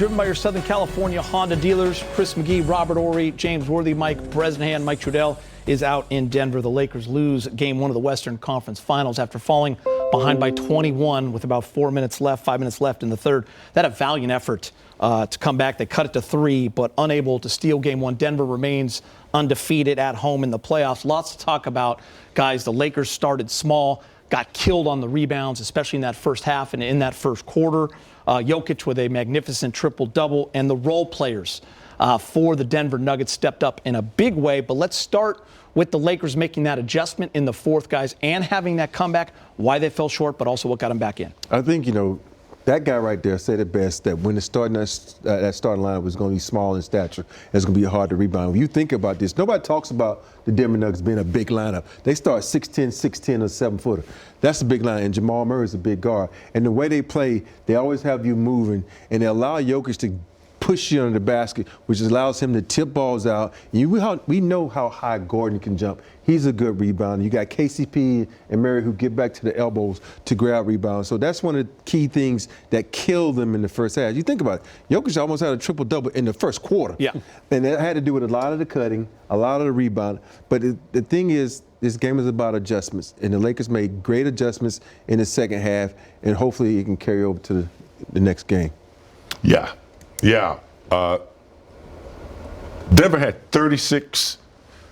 Driven by your Southern California Honda dealers, Chris McGee, Robert Horry, James Worthy, Mike Bresnahan, Mike Trudell is out in Denver. The Lakers lose game one of the Western Conference Finals after falling behind by 21 with about 5 minutes left in the third. That a valiant effort to come back. They cut it to 3, but unable to steal game one. Denver remains undefeated at home in the playoffs. Lots to talk about, guys. The Lakers started small, got killed on the rebounds, especially in that first half and in that first quarter. Jokic with a magnificent triple-double, and the role players for the Denver Nuggets stepped up in a big way. But let's start with the Lakers making that adjustment in the fourth, guys, and having that comeback, why they fell short, but also what got them back in. I think, that guy right there said it best, that when that starting lineup was going to be small in stature, it's going to be hard to rebound. When you think about this, nobody talks about the Denver Nuggets being a big lineup. They start 6'10", 6'10", or 7-footer. That's a big line, and Jamal Murray's a big guard. And the way they play, they always have you moving, and they allow Jokic to push you under the basket, which allows him to tip balls out. We know how high Gordon can jump. He's a good rebounder. You got KCP and Murray who get back to the elbows to grab rebounds. So that's one of the key things that killed them in the first half. You think about it, Jokic almost had a triple-double in the first quarter. Yeah. And that had to do with a lot of the cutting, a lot of the rebound. But the thing is, this game is about adjustments, and the Lakers made great adjustments in the second half, and hopefully it can carry over to the next game. Yeah. Denver had 36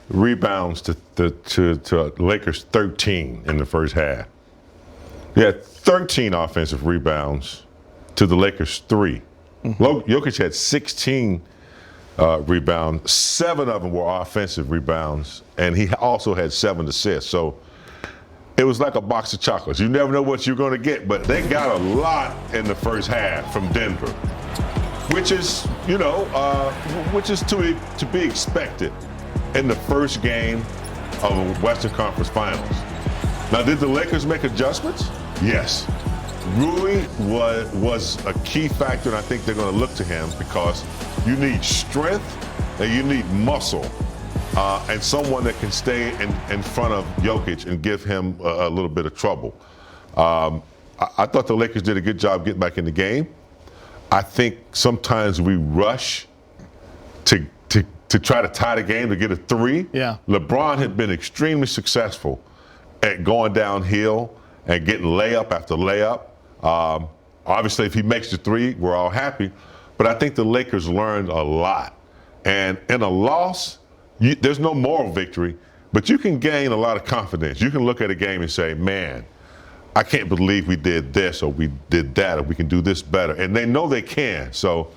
rebounds to Lakers 13 in the first half. They had 13 offensive rebounds to the Lakers 3. Jokic had 16 rebounds. 7 of them were offensive rebounds, and he also had 7 assists. So it was like a box of chocolates. You never know what you're going to get, but they got a lot in the first half from Denver, which is, to be expected in the first game of a Western Conference Finals. Now, did the Lakers make adjustments? Yes. Rui was a key factor, and I think they're going to look to him because you need strength and you need muscle, and someone that can stay in front of Jokic and give him a little bit of trouble. I thought the Lakers did a good job getting back in the game. I think sometimes we rush to try to tie the game to get a 3. Yeah. LeBron had been extremely successful at going downhill and getting layup after layup. Obviously, if he makes the 3, we're all happy. But I think the Lakers learned a lot. And in a loss, there's no moral victory, but you can gain a lot of confidence. You can look at a game and say, man, I can't believe we did this or we did that or we can do this better. And they know they can. So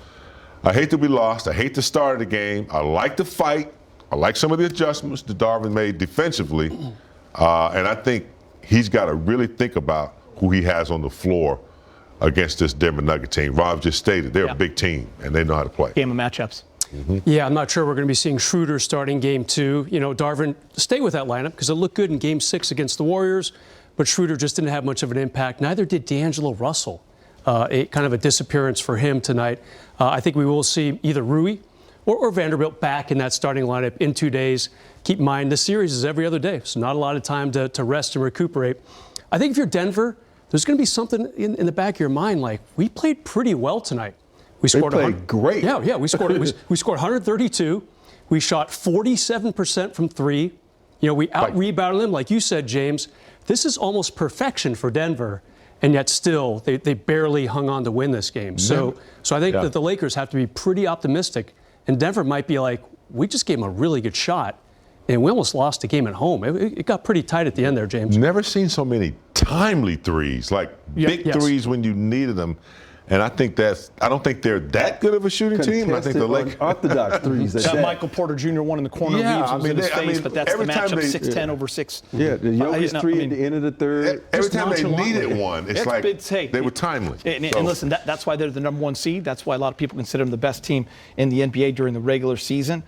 I hate that we lost. I hate the start of the game. I like the fight. I like some of the adjustments that Darvin made defensively. And I think he's got to really think about who he has on the floor against this Denver Nugget team. Rob just stated they're a big team and they know how to play. Game of matchups. Yeah, I'm not sure we're going to be seeing Schroeder starting game 2. Darvin, stay with that lineup because it looked good in game 6 against the Warriors. But Schroeder just didn't have much of an impact. Neither did D'Angelo Russell. Kind of a disappearance for him tonight. I think we will see either Rui or Vanderbilt back in that starting lineup in 2 days. Keep in mind, this series is every other day, so not a lot of time to rest and recuperate. I think if you're Denver, there's going to be something in the back of your mind like, we played pretty well tonight. We played great. Yeah, we scored 132. We shot 47% from 3. We out-rebounded them, like you said, James. This is almost perfection for Denver, and yet still they barely hung on to win this game. So I think that the Lakers have to be pretty optimistic, and Denver might be like, we just gave them a really good shot, and we almost lost the game at home. It got pretty tight at the end there, James. Never seen so many timely threes, like big threes when you needed them. And I don't think they're that good of a shooting team. I think the Lakers orthodox threes. Got Michael Porter Jr. one in the corner, leaves in his face, but that's the matchup, 6'10" over 6. Yeah, the Jokic 3 at the end of the third. Every time they needed one, it's like they were timely. And listen, that's why they're the number 1 seed. That's why a lot of people consider them the best team in the NBA during the regular season.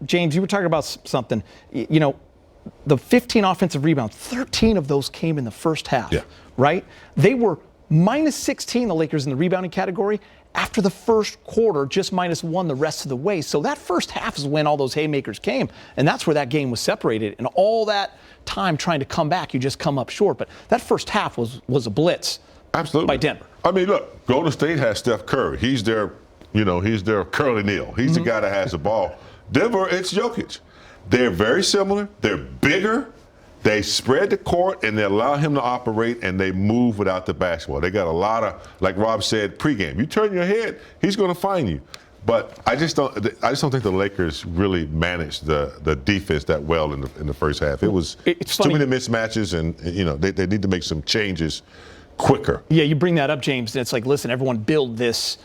James, you were talking about something. The 15 offensive rebounds, 13 of those came in the first half, right? They were minus 16, the Lakers in the rebounding category. After the first quarter, just -1 the rest of the way. So that first half is when all those haymakers came, and that's where that game was separated. And all that time trying to come back, you just come up short. But that first half was a blitz. Absolutely. By Denver. I mean, look, Golden State has Steph Curry. He's their Curly Neal. He's the guy that has the ball. Denver, it's Jokic. They're very similar. They're bigger. They spread the court and they allow him to operate, and they move without the basketball. They got a lot of, like Rob said, pregame. You turn your head, he's going to find you. But I just don't think the Lakers really managed the defense that well in the first half. It was too many mismatches, and they need to make some changes quicker. Yeah, you bring that up, James, and it's like, listen, everyone build this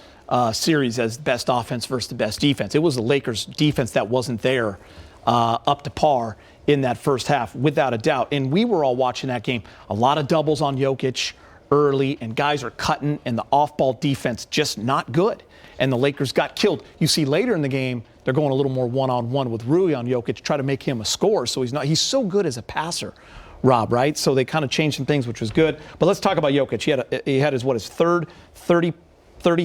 series as best offense versus the best defense. It was the Lakers' defense that wasn't there up to par in that first half, without a doubt. And we were all watching that game. A lot of doubles on Jokic early, and guys are cutting, and the off-ball defense just not good. And the Lakers got killed. You see later in the game, they're going a little more one-on-one with Rui on Jokic to try to make him a scorer. So he's so good as a passer, Rob, right? So they kind of changed some things, which was good. But let's talk about Jokic. He had his third 30,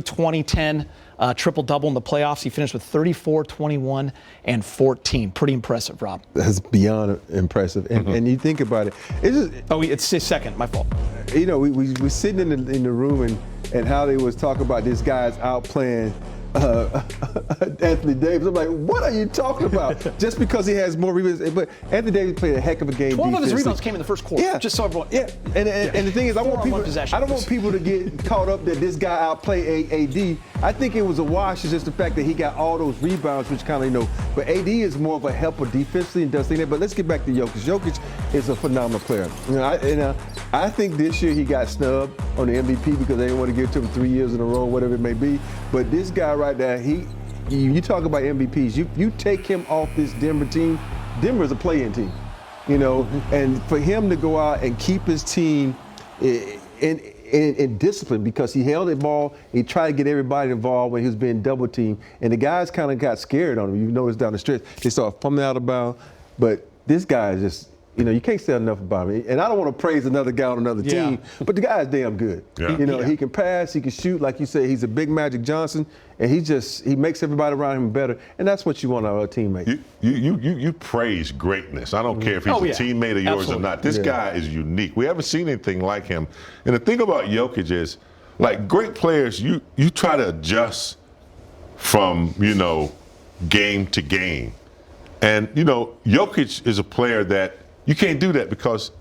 20, 10 triple-double in the playoffs. He finished with 34, 21, and 14. Pretty impressive, Rob. That's beyond impressive. And you think about it. It's his second, my fault. We were sitting in the room and how they was talking about this guy's outplaying Anthony Davis. I'm like, what are you talking about? Just because he has more rebounds. But Anthony Davis played a heck of a game. 12 of his rebounds came in the first quarter. Yeah. Just so everyone. Yeah. And the thing is, I don't want people to get caught up that this guy outplayed AD. I think it was a wash. It's just the fact that he got all those rebounds, which kind of, but AD is more of a helper defensively and does things. But let's get back to Jokic. Jokic is a phenomenal player. I think this year he got snubbed on the MVP because they didn't want to give it to him 3 years in a row, whatever it may be. But this guy right there, you talk about MVPs. You take him off this Denver team. Denver's a play-in team, and for him to go out and keep his team in discipline, because he held the ball, he tried to get everybody involved when he was being double teamed, and the guys kind of got scared on him. You notice down the stretch, they started fumbling out of bounds. But this guy is just, you can't say enough about him. And I don't want to praise another guy on another team, but the guy's damn good. Yeah. He can pass, he can shoot, like you say, he's a big Magic Johnson, and he makes everybody around him better, and that's what you want out of a teammate. You praise greatness. I don't care if he's a teammate of yours or not. This guy is unique. We haven't seen anything like him. And the thing about Jokic is, like great players, you try to adjust from, game to game. And, Jokic is a player that you can't do that because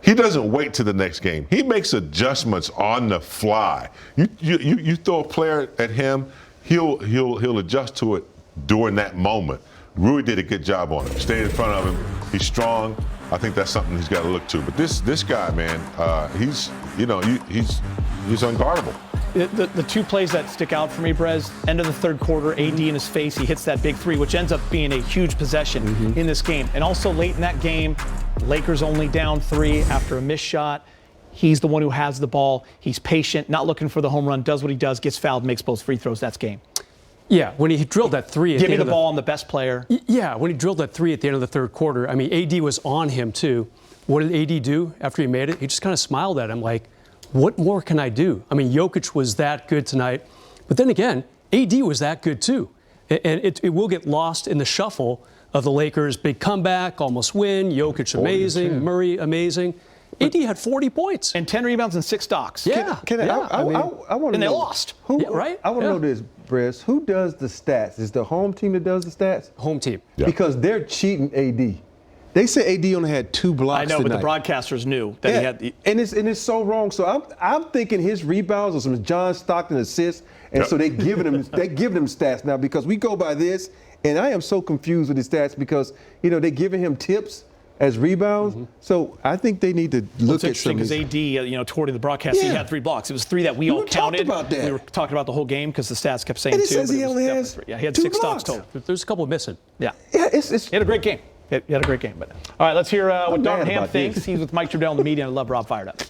he doesn't wait to the next game. He makes adjustments on the fly. You throw a player at him, he'll adjust to it during that moment. Rui did a good job on him. Stayed in front of him. He's strong. I think that's something he's got to look to. But this guy, man, he's unguardable. The two plays that stick out for me, Brez, end of the third quarter, AD in his face, he hits that big three, which ends up being a huge possession in this game. And also late in that game, Lakers only down 3 after a missed shot. He's the one who has the ball. He's patient, not looking for the home run, does what he does, gets fouled, makes both free throws. That's game. Yeah, when he drilled that three at Give the me end the ball, I'm the best player. Yeah, when he drilled that three at the end of the third quarter, I mean, AD was on him too. What did AD do after he made it? He just kind of smiled at him like, what more can I do? I mean, Jokic was that good tonight. But then again, AD was that good too. And it will get lost in the shuffle of the Lakers' big comeback, almost win, Jokic amazing, Murray amazing. AD had 40 points. And 10 rebounds and 6 stocks. I want to And they know, lost. Right? I want to know this, Brez. Who does the stats? Is the home team that does the stats? Home team. Yeah. Because they're cheating AD. They said AD only had 2 blocks I know, tonight. but the broadcasters knew that he had the. And it's so wrong. So I'm thinking his rebounds are some John Stockton assists, and so they're giving him stats now, because we go by this, and I am so confused with his stats because they're giving him tips as rebounds. So I think they need to look at some. It's interesting because AD, toward the broadcast, he had 3 blocks. It was 3 that we all counted. About that. We were talking about the whole game because the stats kept saying And it 2. says but he it was only definitely has 3. Yeah, he had 2 6 blocks. stocks total. There's a couple missing. Yeah. Yeah, it's. He had a great game. He had a great game. But all right, let's hear what mad Darvin Ham about thinks. this. He's with Mike Trudell in the media, and I love Rob Fired Up.